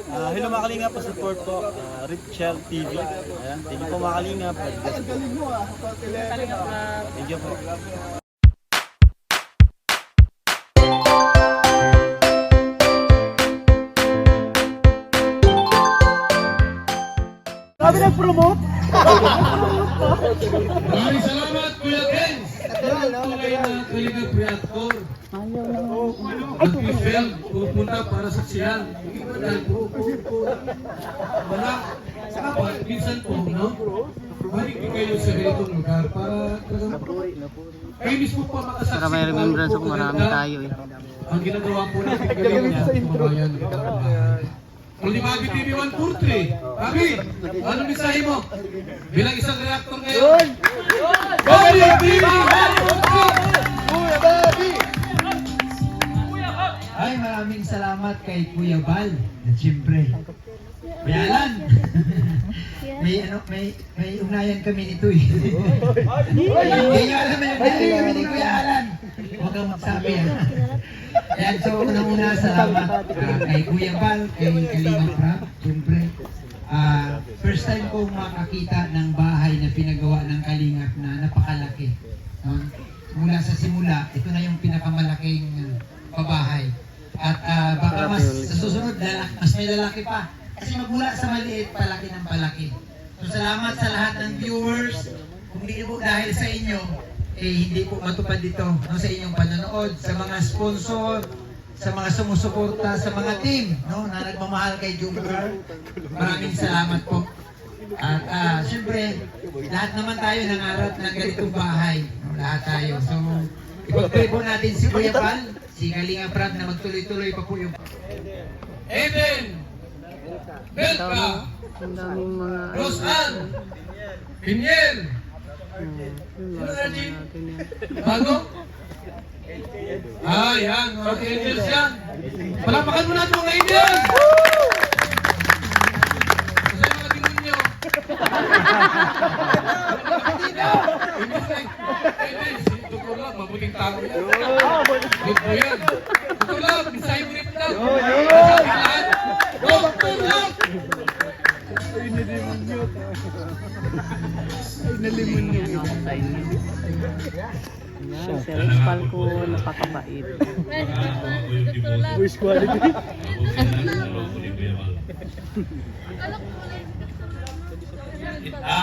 Hello mga kalingap, support po, Richel TV. Ayan, thank you po mga kalingap. Thank you po. Kami nag-promote? Maraming salamat, Kuya Ken! Tunay na Kalingap Reactor. Nag-fell, pupunta para saksiyan. Dahil wala. Saka pa, minsan po, no? Balik kayo sa ganitong lugar para kayo mismo pa makasaksi. Para may remembrance ako, marami tayo eh. Ang ginagawa po natin galing niya sa kabayan. Kung di Mabi TV 143, Mabi, ano mensahe mo? Bilang isang reactor ngayon. Mabi TV 143! Kuya Bobby! Ay, maraming salamat kay Kuya Bal. At siyempre, Kuya Alan. may ugnayan kami nito eh. Hindi nyo alam may ugnayan kami ni Kuya Alan. Huwag kang magsabi. Ayan, so unang-una salamat kay Kuya Bal, kay Kalingap Rap. Siyempre, first time ko makakita ng bahay na pinagawa ng Kalingap na napakalaki. Mula sa simula, ito na yung pinakamalaking pabahay. At baka mas sa susunod, mas may lalaki pa. Kasi magmula sa maliit, palaki ng palaki. So salamat sa lahat ng viewers. Kung hindi po dahil sa inyo, hindi po matupad dito, no, sa inyong panonood, sa mga sponsor, sa mga sumusuporta, sa mga team, no, na nagmamahal kay Jumper. Maraming salamat po. At siyempre, lahat naman tayo nangarap ng ganitong bahay. No, lahat tayo. So, ipag-pray po natin si Kuya Pal, si Kalingap Rap na magtuloy-tuloy pa po yung... Eden! Belka! Ang daming mga... Rosan! Piniel! natin yan. Bago? Yan, mga angels yan. Palapakan mo natin mga angels! Kasi mga demonyo. Angels, ito lang, mabuting tao yan. Ito yan. Ito lang, misay mo rin lang. Doktor lang! Ay, nalimunyo. Ay, nalimunyo. Ano ako sa inyo? Yan, si Rex Palco, napakabait. Voice quality.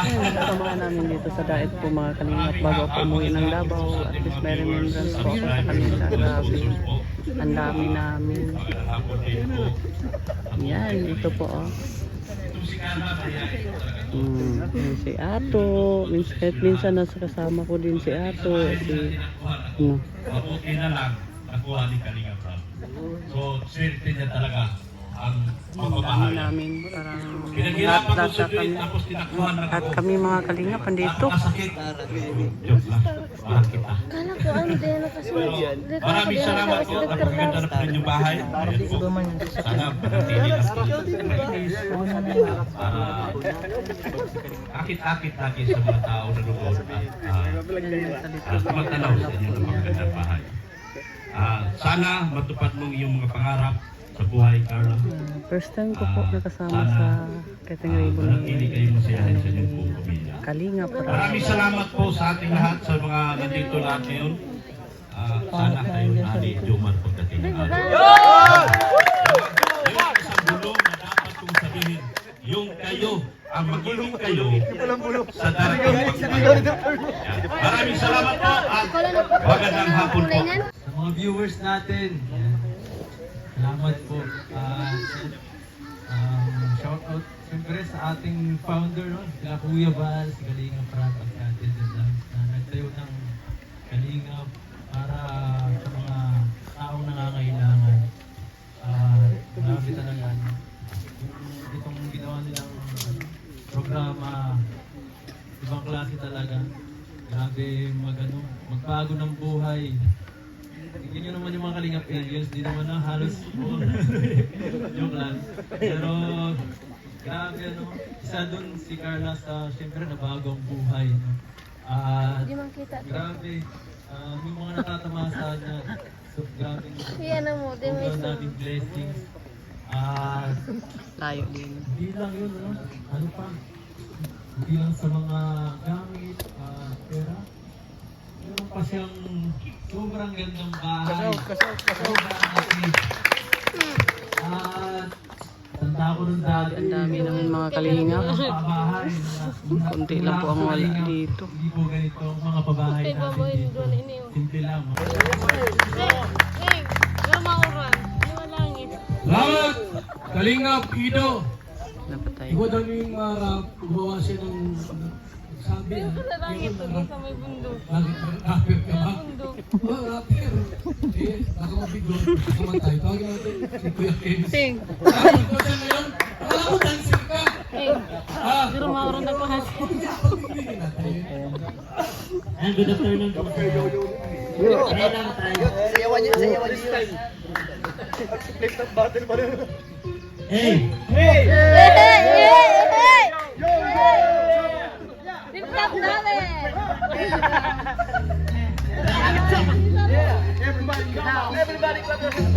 Kasama namin dito sa diet po mga kalingap bago ako umuwi ng Davao. At least may remembrance po ako sa kanila. Grabe. Ang dami namin. Yan, ito po oh. Yan si Ato. Minsan nasa kasama ko din si Ato. No. Okay na lang nakuha ni Kalingap Rap. So, swerte niya talaga ang Ang dami pagmamahal. namin. Parang Pinaghirapan ko lahat sa kami. tapos tinakuha na At kami mga kalingap andito. Napakasakit. Joke lang. Mahal kita. Kala ko ano din nakasunod. Maraming salamat po. Napakaganda na po inyong bahay. Ayan po. Sana manatili lang po. Akit-akit lagi sa mga tao na loob at magtanaw sa inyong napakagandang bahay. Sana matupad mong iyong mga pangarap sa buhay, Carla. First time ko po nakasama sa Keteng Rainbow Manatili kayo masayahin sa inyong buong pamilya. Kalingap. Maraming salamat po sa ating lahat sa mga nandito lahat ngayon. Sana kayo ali Jomar pagdating ng araw. Yung isang bulong na dapat kong sabihin, yung kayo, ang magiging kayo sa darating pagbabago. Maraming salamat po at magandang hapon po. Sa mga viewers natin, salamat po. Shout out siyempre sa ating founder, no? Sila Kuya Bal, si Kalingap Rap at Ate Dedams na nagtayo ng Kalingap para sa mga taong nangangailangan. Grabe talaga. Itong ginawa nilang programa, ibang klase talaga. Grabe magbago ng buhay. Tingnan nyo naman yung mga Kalingap Angels, di naman na halos joke lang. Pero grabe ano, isa dun si Carla sa siyempre nabago ang buhay. No? Hindi man kita. Grabe, yung mga natatamasa niya, so grabe Yan mo, di mo sobrang isa. daming blessings. Layo din. Hindi lang yun, ano pa? Hindi lang sa mga gamit, pera. Meron pa siyang sobrang gandang bahay. Sobrang linis. At tanda ko nung dati. Ang dami ng mga kalingap. Pabahay. Kunti lang po ang wala dito. Hindi po ganito ang mga pabahay natin dito. Simple lang. Salamat! Kalingap, Ido! Napatay. Ikaw daw yung gumawa siya ng sabi. Langit to sa may bundok. Bakit rapper ka ba? Oh, rapper. Eh, baka mabigo. Kamatay. Tawagin natin si Kuya Kenz. Sing. Sabi ko siya ngayon, akala ko dancer ka. Pero maurong na po natin. Pagpipigin natin. And good afternoon po. Kaya lang tayo. Sayawan niyo. Flip top battle pa rin. Hey! Tip-top namin! Everybody clap your hands.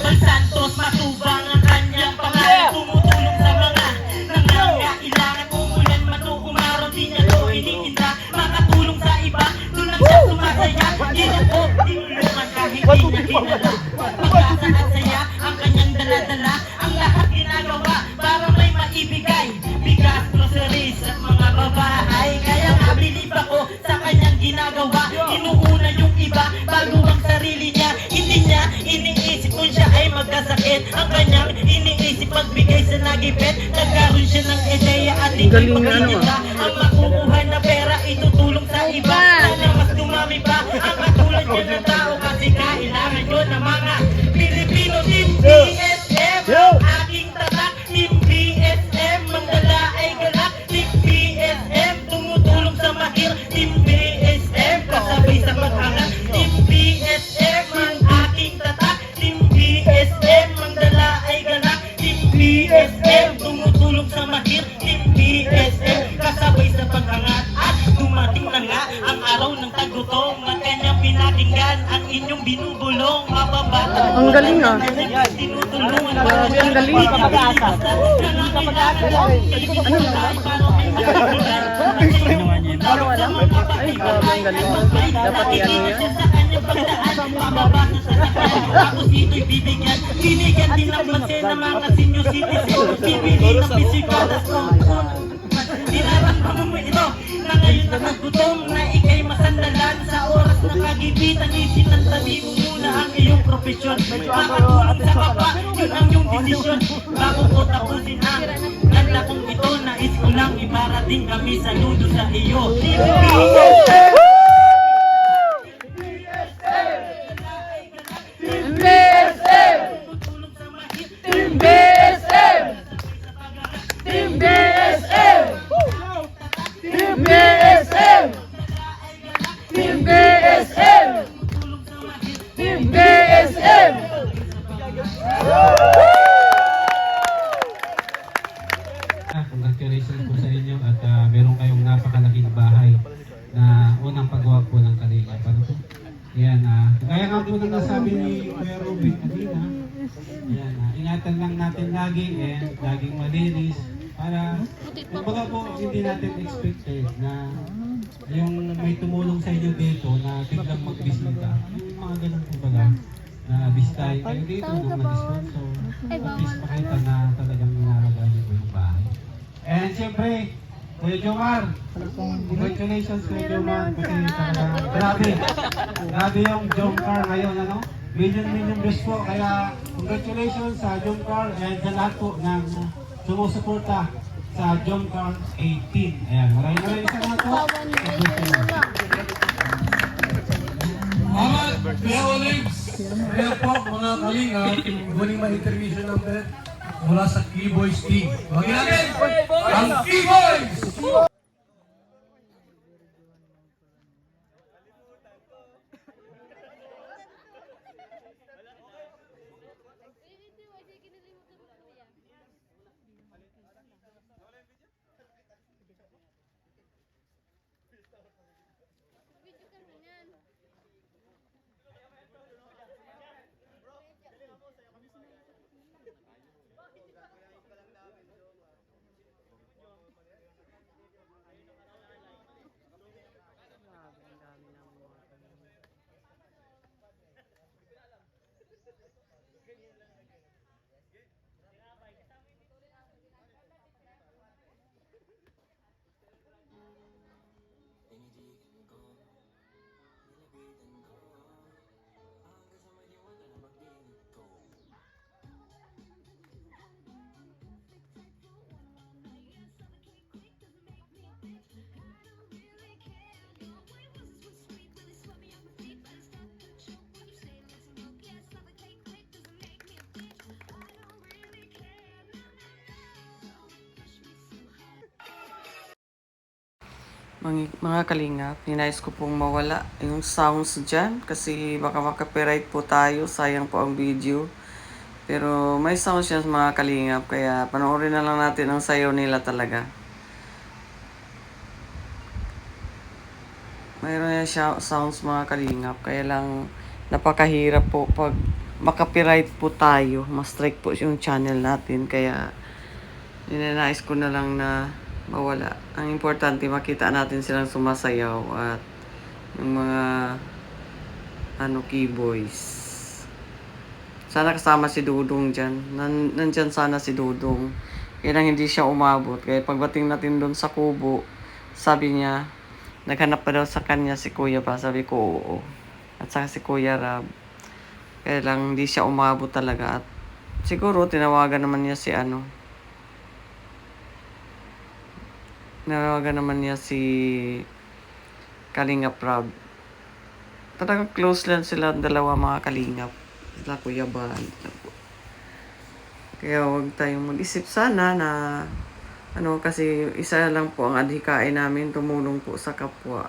San Santos matubang ang kanyang pangalan, tumutulong sa mga nangangailangan. Umulan man o umaraw, di niya to iniinda, makatulong sa iba, doon lang siya sumasaya. Ginoo, tinulungan kahit di niya kilala. Pag-asa at saya ang kanyang dala-dala, ang lahat ginagawa para may maibigay. Bigas, groceries at mga babahay. Kaya nga bilib ako sa kanyang ginagawa. Inuuna yung iba bago ang sarili niya. Hindi niya iniisip kung siya ay magkasakit. Ang kanyang iniisip magbigay sa nagipit. Nagkaroon siya ng ideya at hindi Galing na pagkakita. Ang makukuha na pera itutulong sa iba. Sana mas dumami pa ang katulad niya ng tao. Kasi kailangan yun ng mga Pilipino. Team BSM ang aking tatak. Team BSM mandala ay galak. Team BSM tumutulong sa mahir. Team BSM kasabay sa paghangat. Team BSM ang aking tatak. Team BSM mandala ay galak. Team BSM tumutulong sa mahir. Team BSM kasabay sa paghangat. At dumating na nga ang araw ng tagutom at kanyang pinakinggan ang inyong binubulong. Mababata. Ang galing ah. Tinutulungan Grabe, ang galing. Ay, grabe ang galing. Dapat yan yan. Tapos dito'y bibigyan. Binigyan din ng pansin ng mga senior citizen. Bibili ng physical at strong. Dinaramdaman mo ito na ngayon na nagutom na ikay masandalan sa oras na kagipitan. Isinantabi mo muna ang iyong profesyon. Makatulong sa kapwa, yun ang iyong desisyon. Bago ko tapusin ang ganda kong ito, nais ko lang iparating kami saludo sa iyo. Congratulations po sa inyo at meron kayong napakalaking bahay na unang paggawa po ng kanila. Yan, kaya nga po nang nasabi ni Kuya Robin kanina, yan, ingatan lang natin lagi and laging malinis para kumbaga po hindi natin expected na yung may tumulong sa inyo dito na biglang magbisita. Yung mga ganun kumbaga na bisitahin kayo dito nung mag-sponsor. At least makita na talagang inalagaan niyo po yung bahay. And siyempre, Kuya Jomar, congratulations Kuya Jomar kasi talaga grabe yung Jomcar ngayon, ano? Million views po, kaya congratulations sa Jomcar and sa lahat po ng sumusuporta sa Jomcar 18. Ayan, maraming salamat po. Salamat, Kuya Olives. Kaya po mga kalinga, huling ma-interview number mula sa Keyboys team. Bagay natin ang Keyboys! Mga kalingap, ninais ko pong mawala yung sounds dyan kasi baka makapiright po tayo, sayang po ang video. Pero may sounds yan mga kalingap, kaya panoorin na lang natin ang sayaw nila talaga. Mayroon yan siya sounds mga kalingap, kaya lang napakahirap po pag makapiright po tayo, ma-strike po yung channel natin, kaya ninanais ko na lang na mawala. Ang importante, makita natin silang sumasayaw at yung mga keyboys. Sana kasama si Dudong dyan. Nandyan sana si Dudong. Kaya lang hindi siya umabot. Kaya pagdating natin doon sa kubo, sabi niya, naghanap pa daw sa kanya si Kuya pa. Sabi ko, oo. At saka si Kuya Rab. Kaya lang hindi siya umabot talaga. At siguro, tinawagan naman niya si Kalingap Rab. Talagang close lang sila dalawa mga Kalingap. Sila Kuya Bal. Kaya huwag tayong mag-isip sana na kasi isa lang po ang adhikain namin, tumulong po sa kapwa.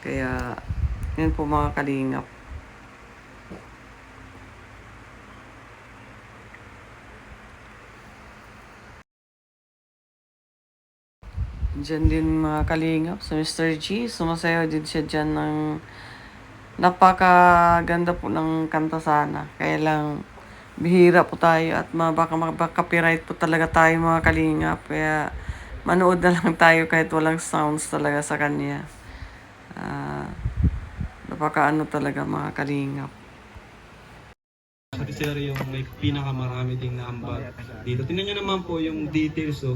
Kaya yun po mga Kalingap. Diyan din mga Kalingap, sa Mr. G, sumasayaw din siya dyan ng napakaganda po ng kanta sana. Kaya lang, bihira po tayo at baka makapiright po talaga tayo mga Kalingap. Kaya manood na lang tayo kahit walang sounds talaga sa kanya. Napakaano talaga mga Kalingap. Kasi sila yung may pinakamarami ding naambag dito. Tingnan nyo naman po yung details.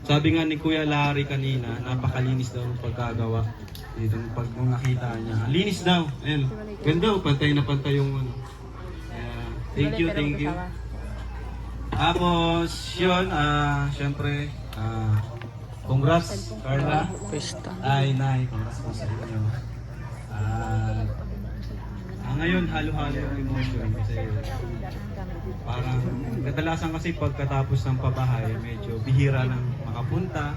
Sabi nga ni Kuya Larry kanina, napakalinis daw ng pagkagawa. Dito pag nakita niya. Linis daw. Ayan. Ganda, pantay na pantay yung thank you. Tapos, yun, syempre, congrats, Carla. Ay, Nay, congrats po sa inyo. Ngayon, halo-halo yung emotion kasi parang kadalasan kasi pagkatapos ng pabahay, medyo bihira lang makapunta.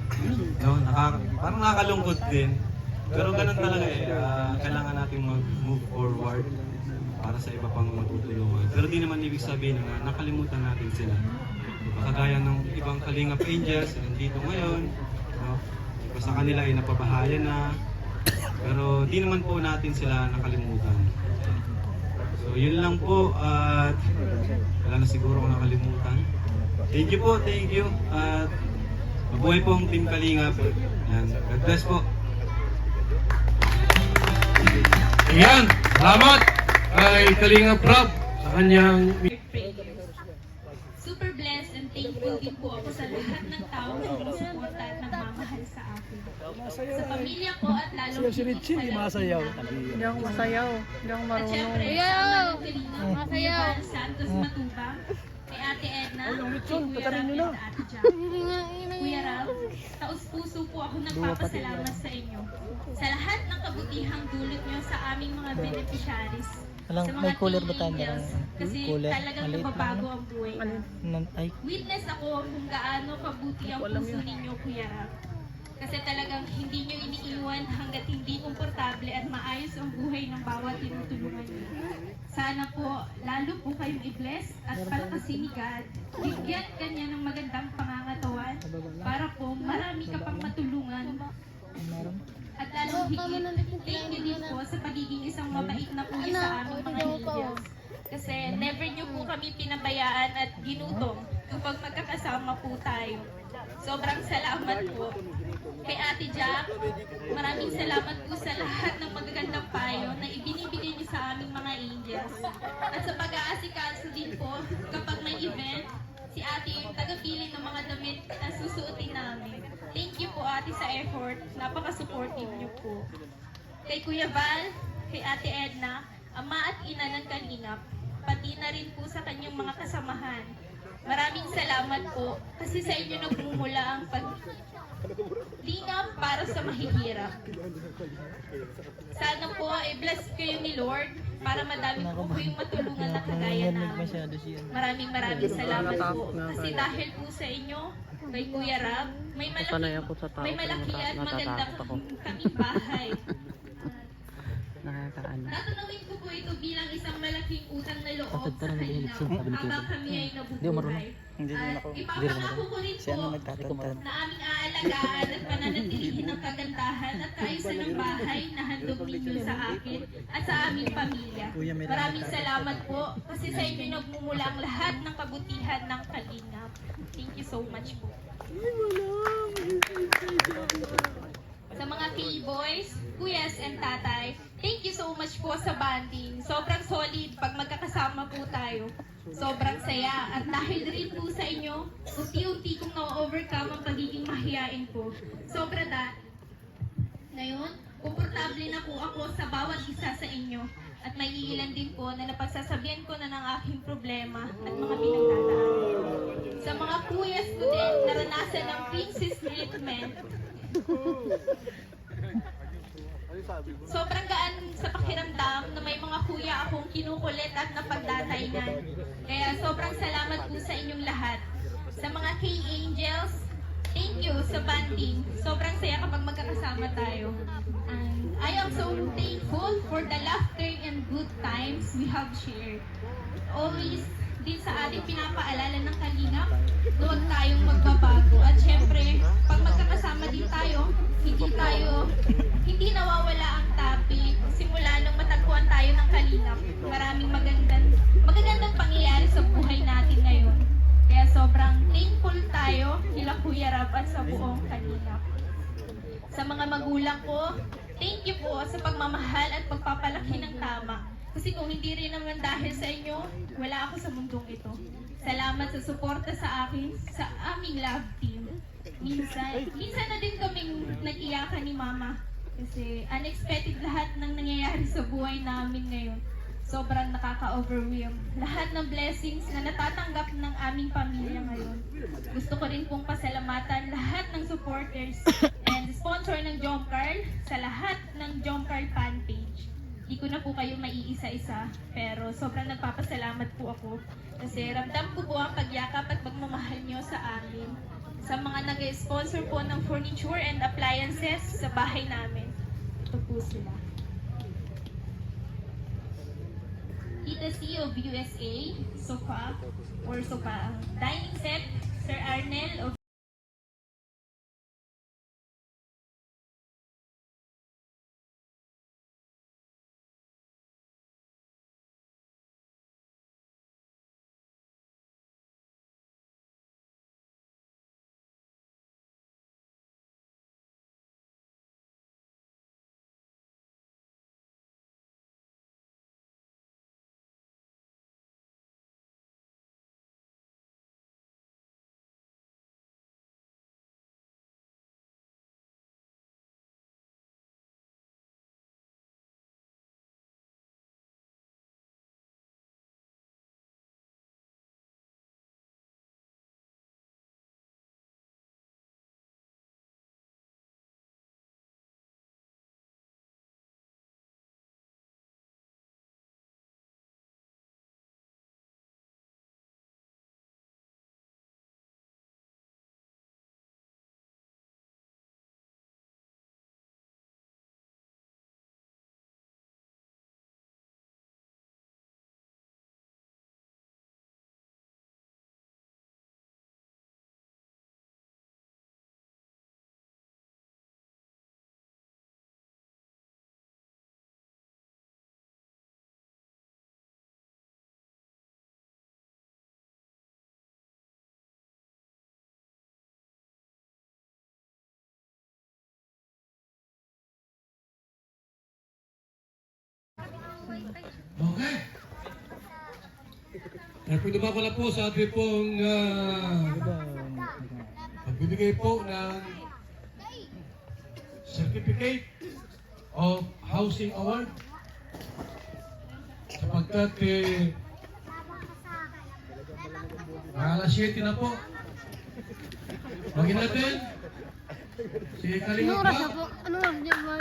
No? Parang nakakalungkot din. Pero ganun talaga kailangan natin mag-move forward para sa iba pang matutulungan. Pero di naman ibig sabihin na nakalimutan natin sila. Kagaya ng ibang Kalingap Angels, nandito ngayon. No? Iba sa kanila ay napabahayan na. Pero di naman po natin sila nakalimutan. So yun lang po at wala na siguro kung nakalimutan. Thank you po, thank you. At mabuhay po ang Team Kalingap. Yan. God bless po. Ayan, salamat kay Kalingap Rab sa kanyang Super blessed and thankful din po ako sa lahat ng tao na sumusuporta at nagmamahal sa akin. Sa pamilya ko at lalong higit sa lahat. Hindi ako masayaw. Hindi ako At marunong. syempre, sa mga Kalingap, Kuya Bal Santos Matubang, kay Ate Edna, kay Kuya Rab at Ate Jack. Kuya Rab, taus-puso po ako nagpapasalamat sa inyo sa lahat ng kabutihang dulot nyo sa aming mga beneficiaries. Sa mga team angels, kasi talagang nababago ang buhay ko. Witness ako kung gaano kabuti ang puso ninyo, Kuya Rab. Kasi talagang hindi nyo iniiwan hanggat hindi komportable at maayos ang buhay ng bawat tinutulungan nyo. Sana po, lalo po kayong i-bless at palakasin ni God. Bigyan kanya ng magandang pangangatawan para po marami ka pang matulungan. At lalong higit, thank you din po sa pagiging isang mabait na kuya sa aming mga angels. Kasi never nyo po kami pinabayaan at ginutom kapag magkakasama po tayo. Sobrang salamat po. Kay Ate Jack, maraming salamat po sa lahat ng magagandang payo na ibinibigay niyo sa aming mga angels. At sa pag-aasikaso din po, kapag may event, si Ate yung taga-pili ng mga damit na susuotin namin. Thank you po Ate sa effort na napaka-supportive niyo po. Kay Kuya Val, kay Ate Edna, Ama at Ina ng Kalingap, pati na rin po sa kanyang mga kasamahan. Maraming salamat po kasi sa inyo nagmumula ang paglingap para sa mahihirap. Sana po bless kayo ni Lord para madami po yung matulungan na kagaya namin. Maraming salamat po kasi dahil po sa inyo, kay Kuya Rab, may malaki at magandang kaming bahay. Tatanungin ko po ito bilang isang malaking utang na loob sa kanila habang kami ay nabubuhay. At ipapangako ko rin po na aming aalagaan at pananatilihin ang kagandahan at kaayusan ng bahay na handog ninyo sa akin at sa aming pamilya. Maraming salamat po kasi sa inyo nagmumula ang lahat ng kabutihan ng Kalingap. Thank you so much po. Sa mga K-boys, kuyas and tatay, thank you so much po sa banding. Sobrang solid pag magkakasama po tayo. Sobrang saya at dahil rin po sa inyo, unti-unti kong na-overcome ang pagiging mahiyain po. Sobra Ngayon, komportable na po ako sa bawat isa sa inyo at may iilan din po na napagsasabihan ko na ng aking problema at mga pinagdadaanan. Sa mga kuyas ko din, naranasan ng princess treatment. Sobrang gaan sa pakiramdam na may mga kuya akong kinukulit at napagdadaingan. Kaya sobrang salamat po sa inyong lahat. Sa mga K-Angels, thank you sa banding. Sobrang saya kapag magkakasama tayo. And I am so thankful for the laughter and good times we have shared. Always din sa ating pinapaalala ng Kalingap na huwag tayong magbabago. At syempre, pag magkakasama din tayo, hindi nawawala ang topic simula nung matagpuan tayo ng Kalingap. Maraming magagandang pangyayari sa buhay natin ngayon. Kaya sobrang thankful tayo kila Kuya Rab at sa buong Kalingap. Sa mga magulang ko, thank you po sa pagmamahal at pagpapalaki ng tama. Kasi kung hindi rin naman dahil sa inyo, wala ako sa mundong ito. Salamat sa suporta sa akin, sa aming love team. Minsan na din kaming nag-iyakan ni Mama. Kasi unexpected lahat ng nangyayari sa buhay namin ngayon. Sobrang nakaka-overwhelm. Lahat ng blessings na natatanggap ng aming pamilya ngayon. Gusto ko rin pong pasalamatan lahat ng supporters and sponsor ng Jomcarl sa lahat ng Jomcarl fan page. Di ko na po kayo maiisa-isa, pero sobrang nagpapasalamat po ako kasi ramdam ko po ang pagyakap at pagmamahal nyo sa amin. Sa mga nag-sponsor po ng furniture and appliances sa bahay namin. Ito po sila. Tita C of USA, sofa, dining set, Sir Arnel of Okay. Napagdama ko na po sa ating pong pagbibigay po ng Certificate of Housing Award. Sapagkat alas 7 na po. Bagin natin. Si Kalinga Anong pa. oras na po? Anong oras niya ba?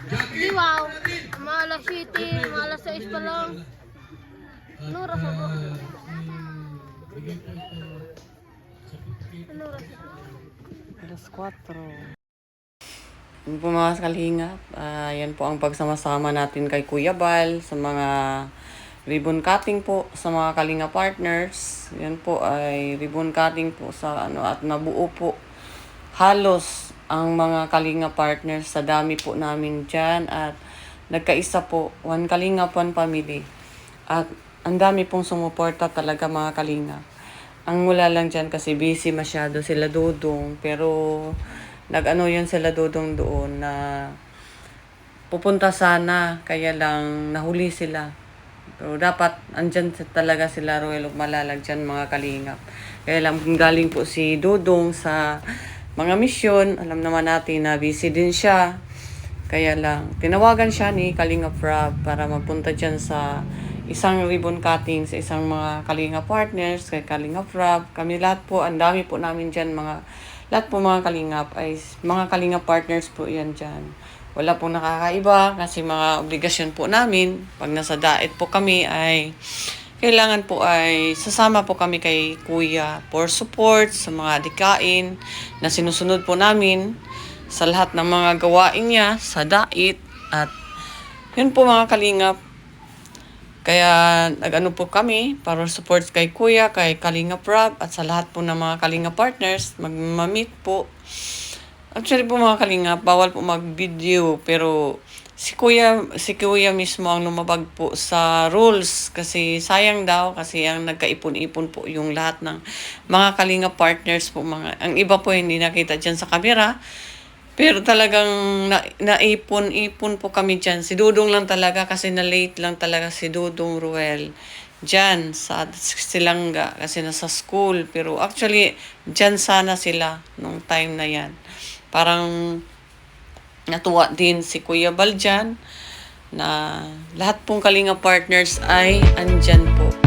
Jackie. Di wow. Maalas 7, maalas 6 pa lang. Anong oras na po? Bigay po ito. Certificate. Anong oras? Alas 4. Yun po mga kalingap, yan po ang pagsama-sama natin kay Kuya Bal sa mga ribbon cutting po sa mga kalinga partners. Yan po ay ribbon cutting po sa at nabuo po halos ang mga kalinga partners sa dami po namin dyan at nagkaisa po, one kalinga, one family. At ang dami pong sumuporta talaga mga kalinga. Ang wala lang dyan kasi busy masyado sila Dudong, pero nag-ano yun sila Dudong doon na pupunta sana, kaya lang nahuli sila. Pero dapat andyan talaga sila Royal of Malalag dyan mga kalingap. Kaya lang galing po si Dudong sa mga misyon, alam naman natin na busy din siya. Kaya lang tinawagan siya ni Kalingap Rob para magpunta dyan sa isang ribbon cutting sa isang mga kalinga partners, kay Kalingap Rob. Kami lahat po, ang dami po namin dyan lahat po mga kalingap ay mga kalinga partners po yan dyan. Wala pong nakakaiba kasi mga obligasyon po namin. Pag nasa daet po kami ay kailangan po ay sasama po kami kay Kuya for support sa mga adikain na sinusunod po namin sa lahat ng mga gawain niya sa daet. At yun po mga kalingap. Kaya nag-ano po kami para support kay Kuya, kay Kalinga Rob at sa lahat po ng mga Kalinga partners, mag-meet po. Actually po mga Kalinga, bawal po mag-video pero si Kuya mismo ang lumabag po sa rules kasi sayang daw kasi ang nagkaipon-ipon po yung lahat ng mga Kalinga partners po. Ang iba po hindi nakita dyan sa camera. Pero talagang naipon-ipon po kami dyan. Si Dudong lang talaga kasi na-late lang talaga si Dudong Ruel dyan sa Silanga kasi nasa school. Pero actually, dyan sana sila nung time na yan. Parang natuwa din si Kuya Bal dyan na lahat pong Kalinga partners ay andyan po.